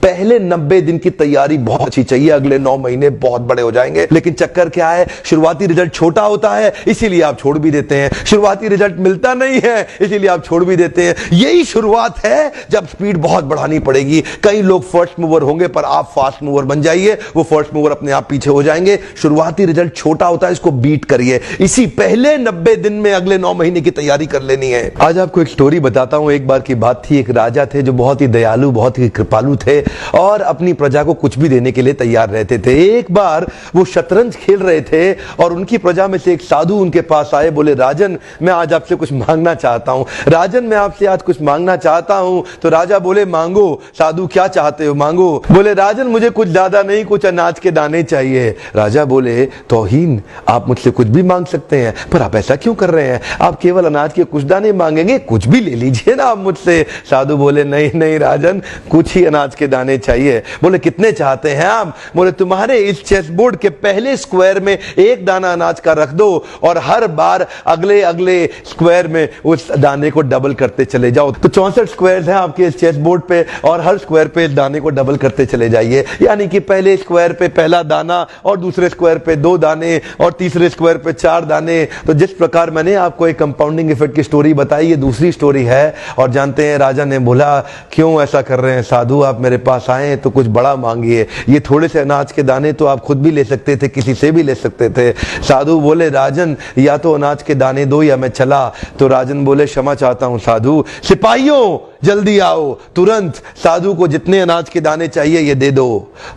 पहले 90 दिन की तैयारी बहुत अच्छी चाहिए, अगले 9 महीने बहुत बड़े हो जाएंगे। लेकिन चक्कर क्या है, शुरुआती रिजल्ट छोटा होता है, इसीलिए आप छोड़ भी देते हैं। शुरुआती रिजल्ट मिलता नहीं है, इसीलिए आप छोड़ भी देते हैं। यही शुरुआत है जब स्पीड बहुत बढ़ानी पड़ेगी। कई लोग फर्स्ट मूवर होंगे, पर आप फास्ट मूवर बन जाइए, वो फर्स्ट मूवर अपने आप पीछे हो जाएंगे। शुरुआती रिजल्ट छोटा होता है, इसको बीट करिए। इसी पहले 90 दिन में अगले 9 महीने की तैयारी कर लेनी है। आज आपको एक स्टोरी बताता हूं। एक बार की बात थी, एक राजा थे जो बहुत ही दयालु, बहुत ही कृपालु थे और अपनी प्रजा को कुछ भी देने के लिए तैयार रहते थे। एक बार वो शतरंज खेल रहे थे और उनकी प्रजा में से एक साधु उनके पास आए। बोले, राजन, मैं आज आपसे कुछ मांगना चाहता हूं। राजन, मैं आपसे आज कुछ मांगना चाहता हूं। तो राजा बोले, मांगो। साधु, क्या चाहते हो, मांगो। बोले, राजन, मुझे कुछ ज्यादा नहीं, कुछ अनाज के दाने चाहिए। राजा बोले, तौहीन, आप मुझसे कुछ भी मांग सकते हैं, पर आप ऐसा क्यों कर रहे हैं? आप केवल अनाज के कुछ दाने मांगेंगे, कुछ भी ले लीजिए ना आप मुझसे। साधु बोले, नहीं नहीं राजन, कुछ ही अनाज के दाने चाहिए। बोले, कितने चाहते हैं आप? बोले, तुम्हारे इस चेस बोर्ड के पहले स्क्वायर में एक दाना अनाज का रख दो और हर बार अगले अगले स्क्वायर में उस दाने को डबल करते चले जाओ। तो 64 स्क्वायर हैं आपके इस चेस बोर्ड पे और हर स्क्वायर पे इस दाने को डबल करते चले जाइए। यानी कि पहले स्क्वायर पे पहला दाना और दूसरे स्क्वायर पे 2 दाने और तीसरे स्क्वायर पे 4 दाने। तो जिस प्रकार मैंने आपको एक कंपाउंडिंग इफेक्ट की स्टोरी बताई, ये दूसरी स्टोरी है। और जानते हैं, राजा ने बोला, क्यों ऐसा कर रहे हैं साधु, आप मेरे पास आए तो कुछ बड़ा मांगिए। ये थोड़े से अनाज के दाने तो आप खुद भी ले सकते थे, किसी से भी ले सकते थे। साधु बोले, राजन, या तो अनाज के दाने दो या मैं चला। तो राजन बोले, क्षमा चाहता हूं साधु, सिपाहियों जल्दी आओ, तुरंत साधु को जितने अनाज के दाने चाहिए ये दे दो।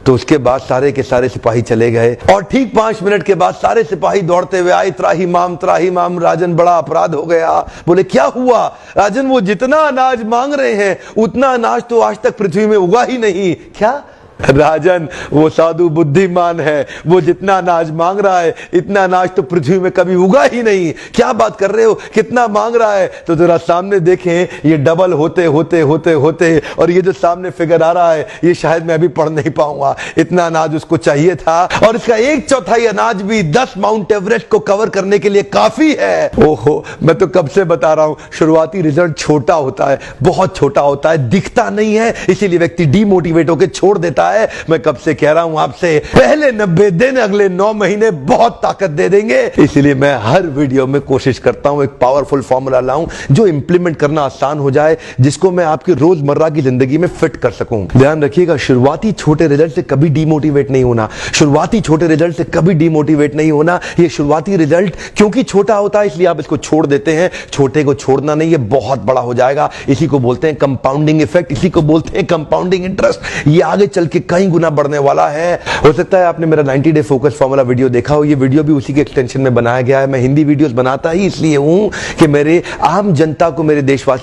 तो उसके बाद सारे के सारे सिपाही चले गए और ठीक 5 मिनट के बाद सारे सिपाही दौड़ते हुए आए, त्राही माम राजन, बड़ा अपराध हो गया। बोले, क्या हुआ? राजन, वो जितना अनाज मांग रहे हैं उतना अनाज तो आज तक पृथ्वी में उगा ही नहीं। क्या? राजन, वो साधु बुद्धिमान है, वो जितना अनाज मांग रहा है इतना अनाज तो पृथ्वी में कभी उगा ही नहीं। क्या बात कर रहे हो, कितना मांग रहा है? तो जरा सामने देखें, ये डबल होते होते होते होते और ये जो सामने फिगर आ रहा है ये शायद मैं अभी पढ़ नहीं पाऊंगा। इतना अनाज उसको चाहिए था और इसका 1/4 अनाज भी 10 माउंट एवरेस्ट को कवर करने के लिए काफी है। ओहो, मैं तो कब से बता रहा हूं, शुरुआती रिजल्ट छोटा होता है, बहुत छोटा होता है, दिखता नहीं है, इसीलिए व्यक्ति डीमोटिवेट होकर छोड़ देता है। मैं कब से कह रहा हूं आपसे, पहले 90 दिन अगले 9 महीने बहुत ताकत दे देंगे। इसलिए मैं हर वीडियो में कोशिश करता हूं एक पावरफुल फॉर्मूला लाऊं जो इंप्लीमेंट करना आसान हो जाए, जिसको मैं आपकी रोजमर्रा की जिंदगी में फिट कर सकूं। ध्यान रखिएगा, शुरुआती छोटे रिजल्ट से कभी डीमोटिवेट नहीं होना। शुरुआती छोटे रिजल्ट से कभी डीमोटिवेट नहीं होना। ये शुरुआती रिजल्ट क्योंकि छोटा होता है इसलिए आप इसको छोड़ देते हैं। छोटे को छोड़ना नहीं, ये बहुत बड़ा हो जाएगा। इसी को बोलते हैं कंपाउंडिंग इफेक्ट, इसी को बोलते हैं कंपाउंडिंग इंटरेस्ट। ये आगे चल के कई गुना बढ़ने वाला है। हो सकता है आपने मेरा 90 डे फोकस फॉर्मूला वीडियो देखा हो। ये वीडियो भी उसी के एक्सटेंशन में बनाया गया है। मैं हिंदी वीडियोस बनाता ही इसलिए हूं कि मेरे आम जनता को, मेरे देशवासी